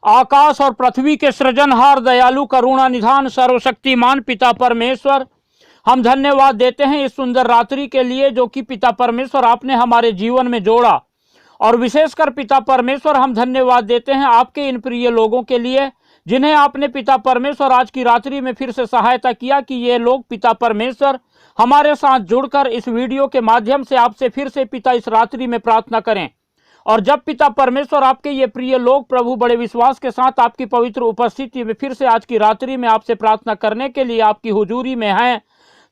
आकाश और पृथ्वी के सृजनहार दयालु करुणा निधान सर्वशक्तिमान पिता परमेश्वर, हम धन्यवाद देते हैं इस सुंदर रात्रि के लिए जो कि पिता परमेश्वर आपने हमारे जीवन में जोड़ा। और विशेषकर पिता परमेश्वर हम धन्यवाद देते हैं आपके इन प्रिय लोगों के लिए जिन्हें आपने पिता परमेश्वर आज की रात्रि में फिर से सहायता किया कि ये लोग पिता परमेश्वर हमारे साथ जुड़कर इस वीडियो के माध्यम से आपसे फिर से पिता इस रात्रि में प्रार्थना करें। और जब पिता परमेश्वर आपके ये प्रिय लोग प्रभु बड़े विश्वास के साथ आपकी पवित्र उपस्थिति में फिर से आज की रात्रि में आपसे प्रार्थना करने के लिए आपकी हुजूरी में हैं,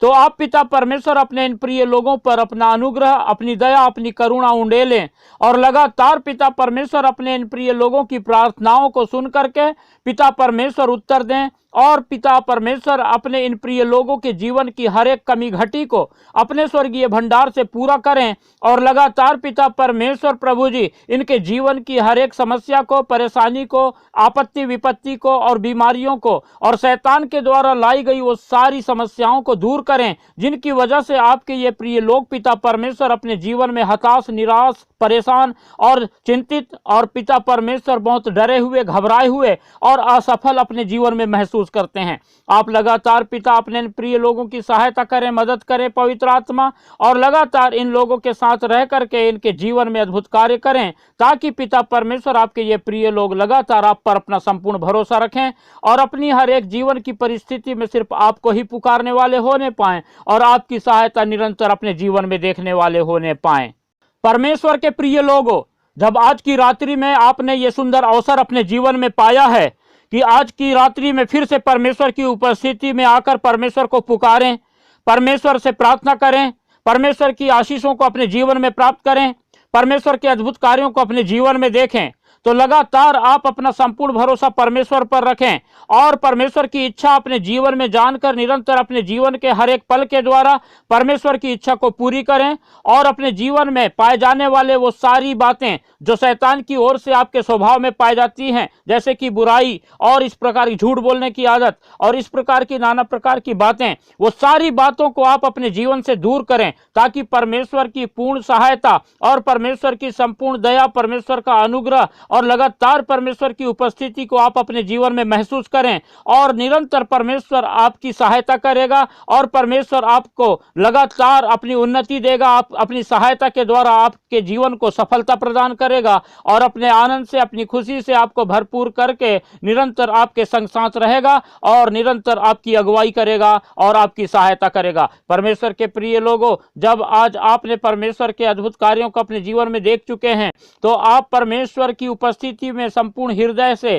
तो आप पिता परमेश्वर अपने इन प्रिय लोगों पर अपना अनुग्रह, अपनी दया, अपनी करुणा उंडेलें और लगातार पिता परमेश्वर अपने इन प्रिय लोगों की प्रार्थनाओं को सुन करके पिता परमेश्वर उत्तर दें। और पिता परमेश्वर अपने इन प्रिय लोगों के जीवन की हर एक कमी घटी को अपने स्वर्गीय भंडार से पूरा करें और लगातार पिता परमेश्वर प्रभु जी इनके जीवन की हर एक समस्या को, परेशानी को, आपत्ति विपत्ति को और बीमारियों को और शैतान के द्वारा लाई गई वो सारी समस्याओं को दूर करें जिनकी वजह से आपके ये प्रिय लोग पिता परमेश्वर अपने जीवन में हताश, निराश, परेशान और चिंतित और पिता परमेश्वर बहुत डरे हुए, घबराए हुए और असफल अपने जीवन में महसूस करते हैं। आप लगातार पिता अपने प्रिय लोगों की सहायता करें, मदद करें पवित्र आत्मा, और लगातार इन लोगों के साथ रह करके इनके जीवन में अद्भुत कार्य करें ताकि पिता परमेश्वर आपके ये प्रिय लोग लगातार आप पर अपना संपूर्ण भरोसा रखें और अपनी हर एक जीवन की परिस्थिति में सिर्फ आपको ही पुकारने वाले होने पाएं और आपकी सहायता निरंतर अपने जीवन में देखने वाले होने पाएं। परमेश्वर के प्रिय लोगों, जब आज की रात्रि में आपने ये सुंदर अवसर अपने जीवन में पाया है कि आज की रात्रि में फिर से परमेश्वर की उपस्थिति में आकर परमेश्वर को पुकारें, परमेश्वर से प्रार्थना करें, परमेश्वर की आशीषों को अपने जीवन में प्राप्त करें, परमेश्वर के अद्भुत कार्यों को अपने जीवन में देखें, तो लगातार आप अपना संपूर्ण भरोसा परमेश्वर पर रखें और परमेश्वर की इच्छा अपने जीवन में जानकर निरंतर अपने जीवन के हर एक पल के द्वारा परमेश्वर की इच्छा को पूरी करें और अपने जीवन में पाए जाने वाले वो सारी बातें जो शैतान की ओर से आपके स्वभाव में पाई जाती हैं, जैसे कि बुराई और इस प्रकार की झूठ बोलने की आदत और इस प्रकार की नाना प्रकार की बातें, वो सारी बातों को आप अपने जीवन से दूर करें ताकि परमेश्वर की पूर्ण सहायता और परमेश्वर की संपूर्ण दया, परमेश्वर का अनुग्रह और लगातार परमेश्वर की उपस्थिति को आप अपने जीवन में महसूस करें और निरंतर परमेश्वर आपकी सहायता करेगा और परमेश्वर आपको लगातार अपनी उन्नति देगा। आप अपनी सहायता के द्वारा आपके जीवन को सफलता प्रदान करेगा और अपने आनंद से, अपनी खुशी से आपको भरपूर करके निरंतर आपके संग साथ रहेगा और निरंतर आपकी अगुवाई करेगा और आपकी सहायता करेगा। परमेश्वर के प्रिय लोगों, जब आज आपने परमेश्वर के अद्भुत कार्यों को अपने जीवन में देख चुके हैं तो आप परमेश्वर की उपस्थिति में संपूर्ण हृदय से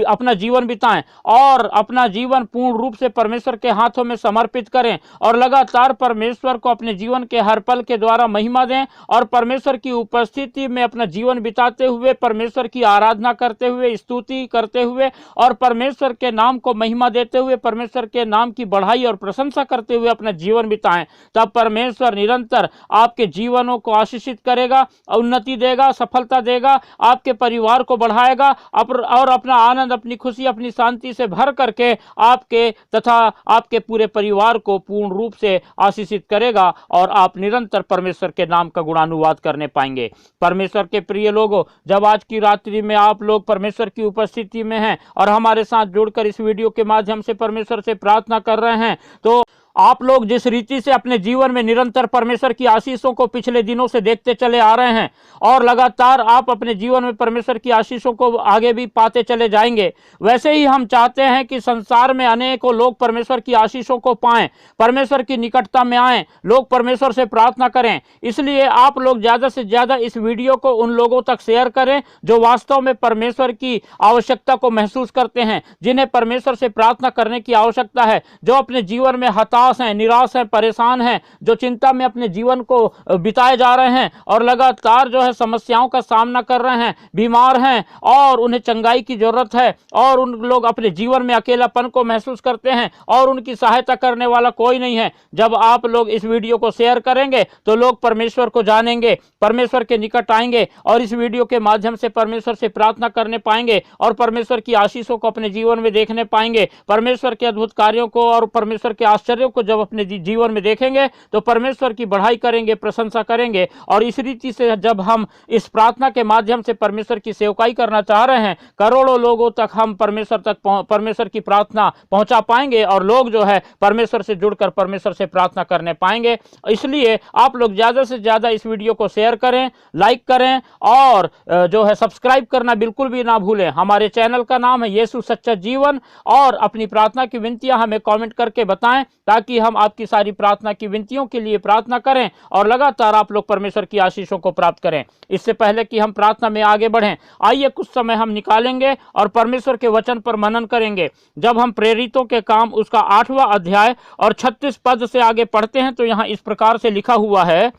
अपना जीवन बिताएं और अपना जीवन पूर्ण रूप से परमेश्वर के हाथों में समर्पित करें और लगातार परमेश्वर को अपने जीवन के हर पल के द्वारा महिमा दें और परमेश्वर की उपस्थिति में अपना जीवन बिताते हुए परमेश्वर की आराधना करते हुए, स्तुति करते हुए और परमेश्वर के नाम को महिमा देते हुए, परमेश्वर के नाम की बढ़ाई और प्रशंसा करते हुए अपना जीवन बिताएं। तब परमेश्वर निरंतर आपके जीवनों को आशीषित करेगा, उन्नति देगा, सफलता देगा, आपके परिवार को बढ़ाएगा और अपना आनंद, अपनी खुशी, अपनी शांति से भर करके आपके तथा आपके पूरे परिवार को पूर्ण रूप से आशीषित करेगा और आप निरंतर परमेश्वर के नाम का गुणानुवाद करने पाएंगे। परमेश्वर के प्रिय लोगों, जब आज की रात्रि में आप लोग परमेश्वर की उपस्थिति में हैं और हमारे साथ जुड़कर इस वीडियो के माध्यम से परमेश्वर से प्रार्थना कर रहे हैं, तो आप लोग जिस रीति से अपने जीवन में निरंतर परमेश्वर की आशीषों को पिछले दिनों से देखते चले आ रहे हैं और लगातार आप अपने जीवन में परमेश्वर की आशीषों को आगे भी पाते चले जाएंगे, वैसे ही हम चाहते हैं कि संसार में अनेकों लोग परमेश्वर की आशीषों को पाएं, परमेश्वर की निकटता में आएं, लोग परमेश्वर से प्रार्थना करें। इसलिए आप लोग ज़्यादा से ज़्यादा इस वीडियो को उन लोगों तक शेयर करें जो वास्तव में परमेश्वर की आवश्यकता को महसूस करते हैं, जिन्हें परमेश्वर से प्रार्थना करने की आवश्यकता है, जो अपने जीवन में हैं, निराश हैं, परेशान हैं, जो चिंता में अपने जीवन को बिताए जा रहे हैं और लगातार जो है समस्याओं का सामना कर रहे हैं, बीमार हैं और उन्हें चंगाई की जरूरत है और उन लोग अपने जीवन में अकेलापन को महसूस करते हैं और उनकी सहायता करने वाला कोई नहीं है। जब आप लोग इस वीडियो को शेयर करेंगे तो लोग परमेश्वर को जानेंगे, परमेश्वर के निकट आएंगे और इस वीडियो के माध्यम से परमेश्वर से प्रार्थना करने पाएंगे और परमेश्वर की आशीषों को अपने जीवन में देखने पाएंगे, परमेश्वर के अद्भुत कार्यों को और परमेश्वर के आश्चर्यों को जब अपने जीवन में देखेंगे तो परमेश्वर की बढ़ाई करेंगे, प्रशंसा करेंगे। और इस रीति से जब हम इस प्रार्थना के माध्यम से परमेश्वर की सेवकाई करना चाह रहे हैं, करोड़ों लोगों तक हम परमेश्वर की प्रार्थना पहुंचा पाएंगे और लोग जो है परमेश्वर से जुड़कर परमेश्वर से प्रार्थना करने पाएंगे। इसलिए आप लोग ज़्यादा से ज़्यादा इस वीडियो को शेयर करें, लाइक करें और जो है सब्सक्राइब करना बिल्कुल भी ना भूलें। हमारे चैनल का नाम है यीशु सच्चा जीवन। और अपनी प्रार्थना की विनतियां हमें कमेंट करके बताएं ताकि हम आपकी सारी प्रार्थना की विनतियों के लिए प्रार्थना करें और लगातार आप लोग परमेश्वर की आशीषों को प्राप्त करें। इससे पहले कि हम प्रार्थना में आगे बढ़ें, आइए कुछ समय हम निकालेंगे और परमेश्वर के वचन पर मनन करेंगे। जब हम प्रेरितों के काम उसका 8वां अध्याय और 36 पद से आगे पढ़ते हैं तो यहाँ इस प्रकार से लिखा हुआ है,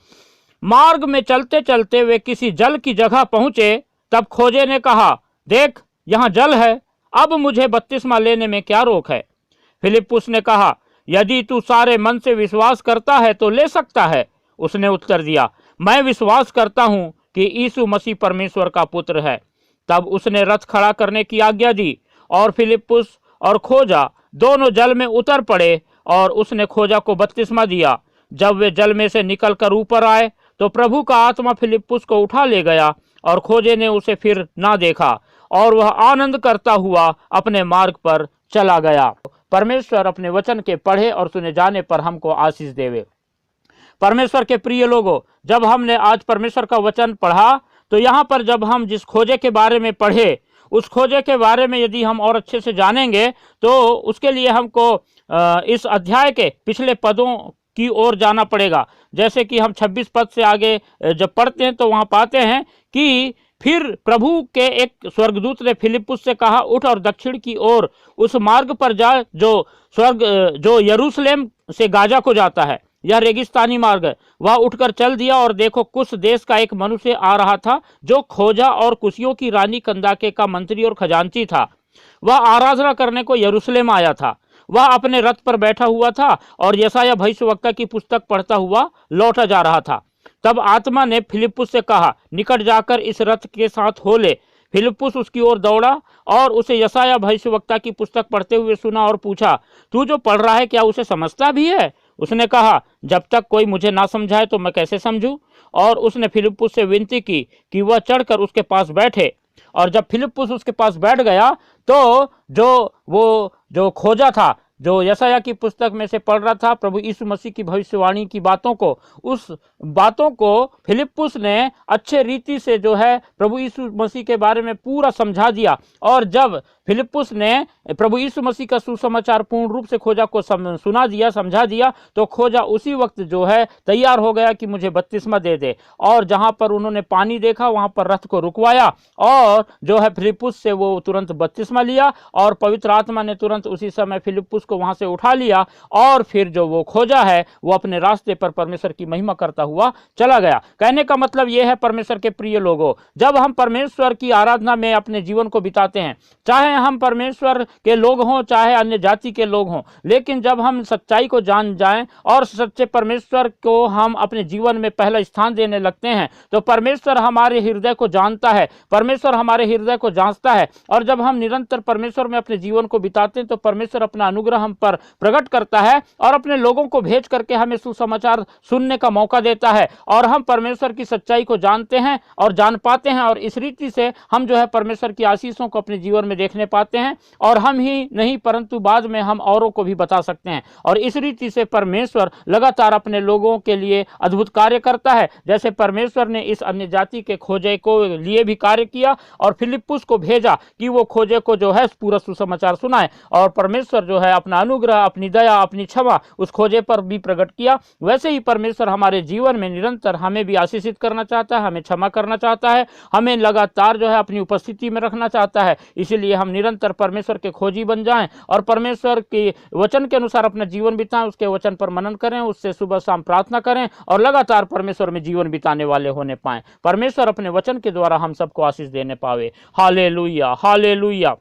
मार्ग में चलते चलते वे किसी जल की जगह पहुंचे। तब खोजे ने कहा, देख यहाँ जल है, अब मुझे बपतिस्मा लेने में क्या रोक है। फिलिप्पुस ने कहा, यदि तू सारे मन से विश्वास करता है तो ले सकता है। उसने उत्तर दिया, मैं विश्वास करता हूं कि यीशु मसीह परमेश्वर का पुत्र है। तब उसने रथ खड़ा करने की आज्ञा दी और फिलिप्पुस और खोजा दोनों जल में उतर पड़े और उसने खोजा को बपतिस्मा दिया। जब वे जल में से निकलकर ऊपर आए तो प्रभु का आत्मा फिलिप्पुस को उठा ले गया और खोजे ने उसे फिर ना देखा और वह आनंद करता हुआ अपने मार्ग पर चला गया। परमेश्वर अपने वचन के पढ़े और सुने जाने पर हमको आशीष देवे। परमेश्वर के प्रिय लोगों, जब हमने आज परमेश्वर का वचन पढ़ा तो यहाँ पर जब हम जिस खोजे के बारे में पढ़े उस खोजे के बारे में यदि हम और अच्छे से जानेंगे तो उसके लिए हमको इस अध्याय के पिछले पदों की ओर जाना पड़ेगा। जैसे कि हम 26 पद से आगे जब पढ़ते हैं तो वहाँ पाते हैं कि फिर प्रभु के एक स्वर्गदूत ने फिलिप्पुस से कहा, उठ और दक्षिण की ओर उस मार्ग पर जा जो यरूशलेम से गाजा को जाता है। यह रेगिस्तानी मार्ग है। वह उठकर चल दिया और देखो कुश देश का एक मनुष्य आ रहा था जो खोजा और कुशियों की रानी कंदाके का मंत्री और खजांची था। वह आराधना करने को यरूशलेम आया था। वह अपने रथ पर बैठा हुआ था और यशायाह भविष्यवक्ता की पुस्तक पढ़ता हुआ लौटा जा रहा था। तब आत्मा ने फिलिप्पुस से कहा, निकट जाकर इस रथ के साथ हो ले। फिलिप्पुस उसकी ओर दौड़ा और उसे यशायाह भविष्यवक्ता की पुस्तक पढ़ते हुए सुना और पूछा, तू जो पढ़ रहा है क्या उसे समझता भी है? उसने कहा, जब तक कोई मुझे ना समझाए तो मैं कैसे समझूं? और उसने फिलिप्पुस से विनती की कि वह चढ़कर उसके पास बैठे। और जब फिलिप्पुस उसके पास बैठ गया तो जो खोजा था, जो यशायाह की पुस्तक में से पढ़ रहा था, प्रभु यीशु मसीह की भविष्यवाणी की बातों को, उस बातों को फिलिप्पुस ने अच्छे रीति से जो है प्रभु यीशु मसीह के बारे में पूरा समझा दिया। और जब फिलिप्पुस ने प्रभु यीशु मसीह का सुसमाचार पूर्ण रूप से खोजा को सुना दिया, समझा दिया, तो खोजा उसी वक्त जो है तैयार हो गया कि मुझे बपतिस्मा दे दे। और जहां पर उन्होंने पानी देखा वहां पर रथ को रुकवाया और जो है फिलिप्पुस से वो तुरंत बपतिस्मा लिया और पवित्र आत्मा ने तुरंत उसी समय फिलिप्पुस को वहां से उठा लिया और फिर जो वो खोजा है वो अपने रास्ते पर परमेश्वर की महिमा करता हुआ चला गया। कहने का मतलब यह है परमेश्वर के प्रिय लोगों, जब हम परमेश्वर की आराधना में अपने जीवन को बिताते हैं, चाहे हम परमेश्वर के लोग हों चाहे अन्य जाति के लोग हों, लेकिन जब हम सच्चाई को जान जाएं और सच्चे परमेश्वर को हम अपने जीवन में पहला स्थान देने लगते हैं तो परमेश्वर हमारे हृदय को जानता है, परमेश्वर हमारे हृदय को जांचता है। और जब हम निरंतर परमेश्वर में अपने जीवन को बिताते हैं तो परमेश्वर अपना अनुग्रह हम पर प्रकट करता है और अपने लोगों को भेज करके हमें सुसमाचार सुनने का मौका देता है और हम परमेश्वर की सच्चाई को जानते हैं और जान पाते हैं। और इस रीति से हम जो है परमेश्वर की आशीषों को अपने जीवन में देखने पाते हैं और हम ही नहीं परंतु बाद में हम औरों को भी बता सकते हैं। और इस रीति से परमेश्वर लगातार अपने लोगों के लिए अद्भुत कार्य करता है। जैसे परमेश्वर ने इस अन्य जाति के खोजे को लिए भी कार्य किया और फिलिप्पुस को भेजा कि वो खोजे को जो है पूरा सुसमाचार सुनाए और परमेश्वर जो है अपना अनुग्रह, अपनी दया, अपनी क्षमा उस खोजे पर भी प्रकट किया। वैसे ही परमेश्वर हमारे जीवन में निरंतर हमें भी आशीषित करना चाहता है, हमें क्षमा करना चाहता है, हमें लगातार जो है अपनी उपस्थिति में रखना चाहता है। इसीलिए हम निरंतर परमेश्वर के खोजी बन जाएं और परमेश्वर के वचन के अनुसार अपना जीवन बिताएं, उसके वचन पर मनन करें, उससे सुबह शाम प्रार्थना करें और लगातार परमेश्वर में जीवन बिताने वाले होने पाएं। परमेश्वर अपने वचन के द्वारा हम सबको आशीष देने पावे। Hallelujah, hallelujah.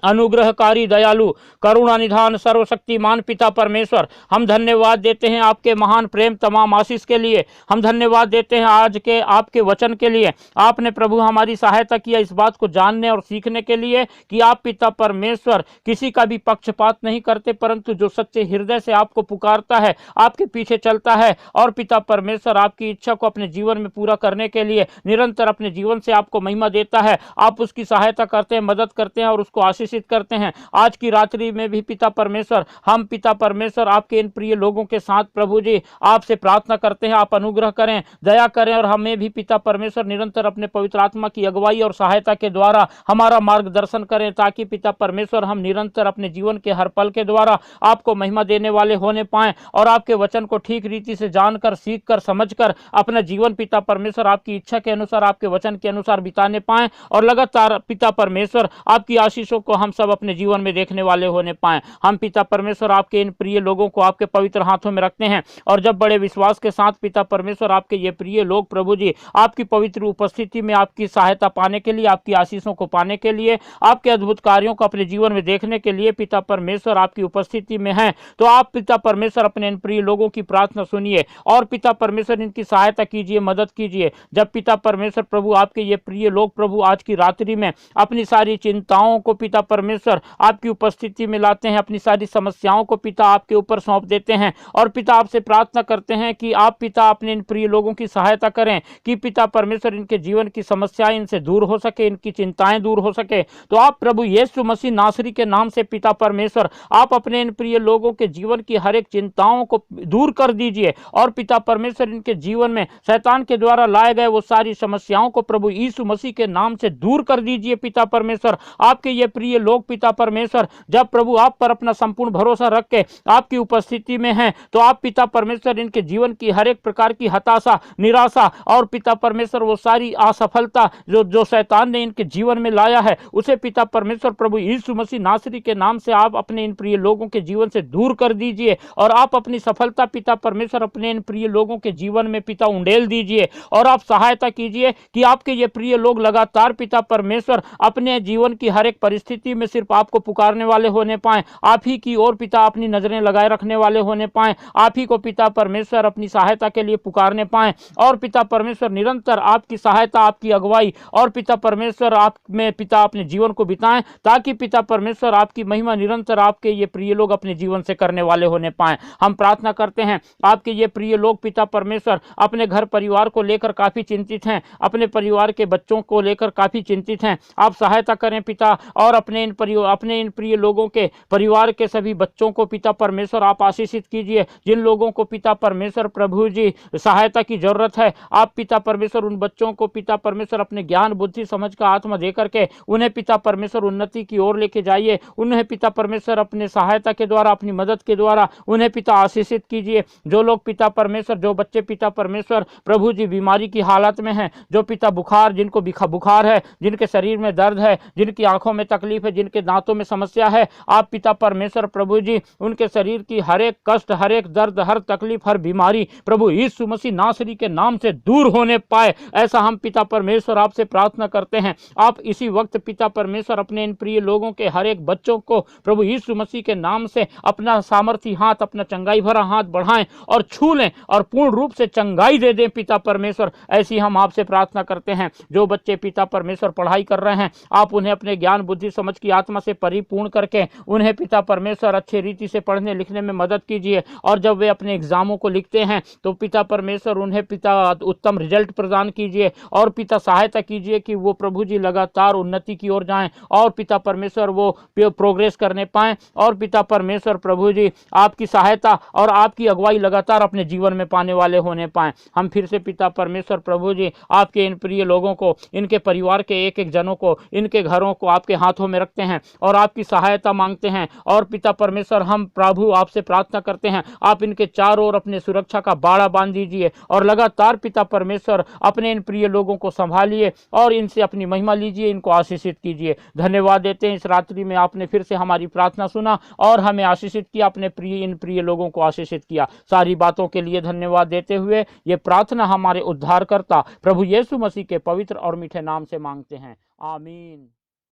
अनुग्रहकारी दयालु करुणा निधान सर्वशक्तिमान पिता परमेश्वर, हम धन्यवाद देते हैं आपके महान प्रेम तमाम आशीष के लिए। हम धन्यवाद देते हैं आज के आपके वचन के लिए। आपने प्रभु हमारी सहायता किया इस बात को जानने और सीखने के लिए कि आप पिता परमेश्वर किसी का भी पक्षपात नहीं करते, परंतु जो सच्चे हृदय से आपको पुकारता है, आपके पीछे चलता है और पिता परमेश्वर आपकी इच्छा को अपने जीवन में पूरा करने के लिए निरंतर अपने जीवन से आपको महिमा देता है, आप उसकी सहायता करते हैं, मदद करते हैं और उसको आशीष करते हैं। आज की रात्रि में भी पिता परमेश्वर, हम पिता परमेश्वर आपके इन प्रिय लोगों के साथ प्रभु जी आपसे प्रार्थना करते हैं, आप अनुग्रह करें, दया करें और हमें भी पिता परमेश्वर निरंतर अपने पवित्र आत्मा की अगुवाई और सहायता के द्वारा हमारा मार्गदर्शन करें, ताकि पिता परमेश्वर हम निरंतर अपने जीवन के हर पल के द्वारा आपको महिमा देने वाले होने पाए और आपके वचन को ठीक रीति से जानकर, सीखकर, समझकर अपना जीवन पिता परमेश्वर आपकी इच्छा के अनुसार, आपके वचन के अनुसार बिताने पाए और लगातार पिता परमेश्वर आपकी आशीषों को हम सब अपने जीवन में देखने वाले होने पाए। हम पिता परमेश्वर आपके इन प्रिय लोगों को आपके पवित्र हाथों में रखते हैं और जब बड़े विश्वास के साथ पिता परमेश्वर आपके ये प्रिय लोग प्रभु जी आपकी पवित्र उपस्थिति में आपकी सहायता पाने के लिए, आपकी आशीषों को पाने के लिए, आपके अद्भुत कार्यों को अपने जीवन में देखने के लिए पिता परमेश्वर आपकी उपस्थिति में हैं, तो आप पिता परमेश्वर अपने इन प्रिय लोगों की प्रार्थना सुनिए और पिता परमेश्वर इनकी सहायता कीजिए, मदद कीजिए। जब पिता परमेश्वर प्रभु आपके ये प्रिय लोग प्रभु आज की रात्रि में अपनी सारी चिंताओं को पिता परमेश्वर आपकी उपस्थिति में लाते हैं, अपनी सारी समस्याओं को पिता आपके ऊपर सौंप देते हैं और पिता आपसे प्रार्थना करते हैं कि आप पिता अपने इन प्रिय लोगों की सहायता करें कि पिता परमेश्वर इनके जीवन की समस्याएं इनसे दूर हो सके, इनकी चिंताएं दूर हो सके। तो आप प्रभु यीशु मसीह नासरी के नाम से पिता परमेश्वर आप अपने इन प्रिय लोगों के जीवन की हर एक चिंताओं को दूर कर दीजिए और पिता परमेश्वर इनके जीवन में शैतान के द्वारा लाए गए वो सारी समस्याओं को प्रभु यीशु मसीह के नाम से दूर कर दीजिए। पिता परमेश्वर आपके ये प्रिय लोग पिता परमेश्वर जब प्रभु आप पर अपना संपूर्ण भरोसा रख के आपकी उपस्थिति में हैं, तो आप पिता परमेश्वर इनके जीवन की हर एक प्रकार की हताशा, निराशा और पिता परमेश्वर वो सारी असफलता जो शैतान ने इनके जीवन में लाया है, उसे पिता परमेश्वर प्रभु यीशु मसीह नासरी के नाम से आप अपने इन प्रिय लोगों के जीवन से दूर कर दीजिए और आप अपनी सफलता पिता परमेश्वर अपने इन प्रिय लोगों के जीवन में पिता उंडेल दीजिए और आप सहायता कीजिए कि आपके ये प्रिय लोग लगातार पिता परमेश्वर अपने जीवन की हर एक परिस्थिति में सिर्फ आपको पुकारने वाले होने पाए, आप ही की ओर पिता अपनी नजरें लगाए रखने वाले होने पाए, आप ही को पिता परमेश्वर अपनी सहायता के लिए पुकारने पाए और पिता परमेश्वर निरंतर आपकी सहायता, आपकी अगुवाई और पिता परमेश्वर आप में पिता अपने जीवन को बिताएं, ताकि पिता परमेश्वर आपकी महिमा निरंतर आपके ये प्रिय लोग अपने जीवन से करने वाले होने पाए। हम प्रार्थना करते हैं आपके ये प्रिय लोग पिता परमेश्वर अपने घर परिवार को लेकर काफी चिंतित हैं, अपने परिवार के बच्चों को लेकर काफी चिंतित हैं, आप सहायता करें पिता और अपने इन प्रिय लोगों के परिवार के सभी बच्चों को पिता परमेश्वर आप आशीषित कीजिए। जिन लोगों को पिता परमेश्वर प्रभु जी सहायता की जरूरत है, आप पिता परमेश्वर उन बच्चों को पिता परमेश्वर अपने ज्ञान, बुद्धि, समझ का आत्मा दे करके उन्हें पिता परमेश्वर उन्नति की ओर लेके जाइए। उन्हें पिता परमेश्वर अपने सहायता के द्वारा, अपनी मदद के द्वारा उन्हें पिता आशीषित कीजिए। जो लोग पिता परमेश्वर, जो बच्चे पिता परमेश्वर प्रभु जी बीमारी की हालत में हैं, जो पिता बुखार, जिनको बुखार है, जिनके शरीर में दर्द है, जिनकी आंखों में तकलीफ है, जिनके दांतों में समस्या है, आप पिता परमेश्वर प्रभु जी उनके शरीर की हर एक कष्ट, हर एक दर्द, हर तकलीफ, हर बीमारी प्रभु यीशु मसीह नासरी के नाम से दूर होने पाए, ऐसा हम पिता परमेश्वर आपसे प्रार्थना करते हैं। आप इसी वक्त पिता परमेश्वर अपने इन प्रिय लोगों के हर एक बच्चों को प्रभु यीशु मसीह के नाम से अपना सामर्थी हाथ, अपना चंगाई भरा हाथ बढ़ाएं और छू लें और पूर्ण रूप से चंगाई दे दें पिता परमेश्वर। ऐसी हम आपसे प्रार्थना करते हैं। जो बच्चे पिता परमेश्वर पढ़ाई कर रहे हैं, आप उन्हें अपने ज्ञान, बुद्धि, समझ की आत्मा से परिपूर्ण करके उन्हें पिता परमेश्वर अच्छे रीति से पढ़ने लिखने में मदद कीजिए और जब वे अपने एग्जामों को लिखते हैं तो पिता परमेश्वर उन्हें पिता उत्तम रिजल्ट प्रदान कीजिए और पिता सहायता कीजिए कि वो प्रभु जी लगातार उन्नति की ओर जाएं और पिता परमेश्वर वो प्रोग्रेस करने पाएं और पिता परमेश्वर प्रभु जी आपकी सहायता और आपकी अगुवाई लगातार अपने जीवन में पाने वाले होने पाएं। हम फिर से पिता परमेश्वर प्रभु जी आपके इन प्रिय लोगों को, इनके परिवार के एक एक जनों को, इनके घरों को आपके हाथों में रखते हैं और आपकी सहायता मांगते हैं और पिता परमेश्वर हम प्रभु आपसे प्रार्थना करते हैं, आप इनके चारों ओर अपने सुरक्षा का बाड़ा बांध दीजिए और लगातार पिता परमेश्वर अपने इन प्रिय लोगों को संभालिए और इनसे अपनी महिमा लीजिए, इनको आशीषित कीजिए। धन्यवाद देते हैं इस रात्रि में आपने फिर से हमारी प्रार्थना सुना और हमें आशीषित किया, अपने इन प्रिय लोगों को आशीषित किया। सारी बातों के लिए धन्यवाद देते हुए ये प्रार्थना हमारे उद्धारकर्ता प्रभु यीशु मसीह के पवित्र और मीठे नाम से मांगते हैं, आमीन।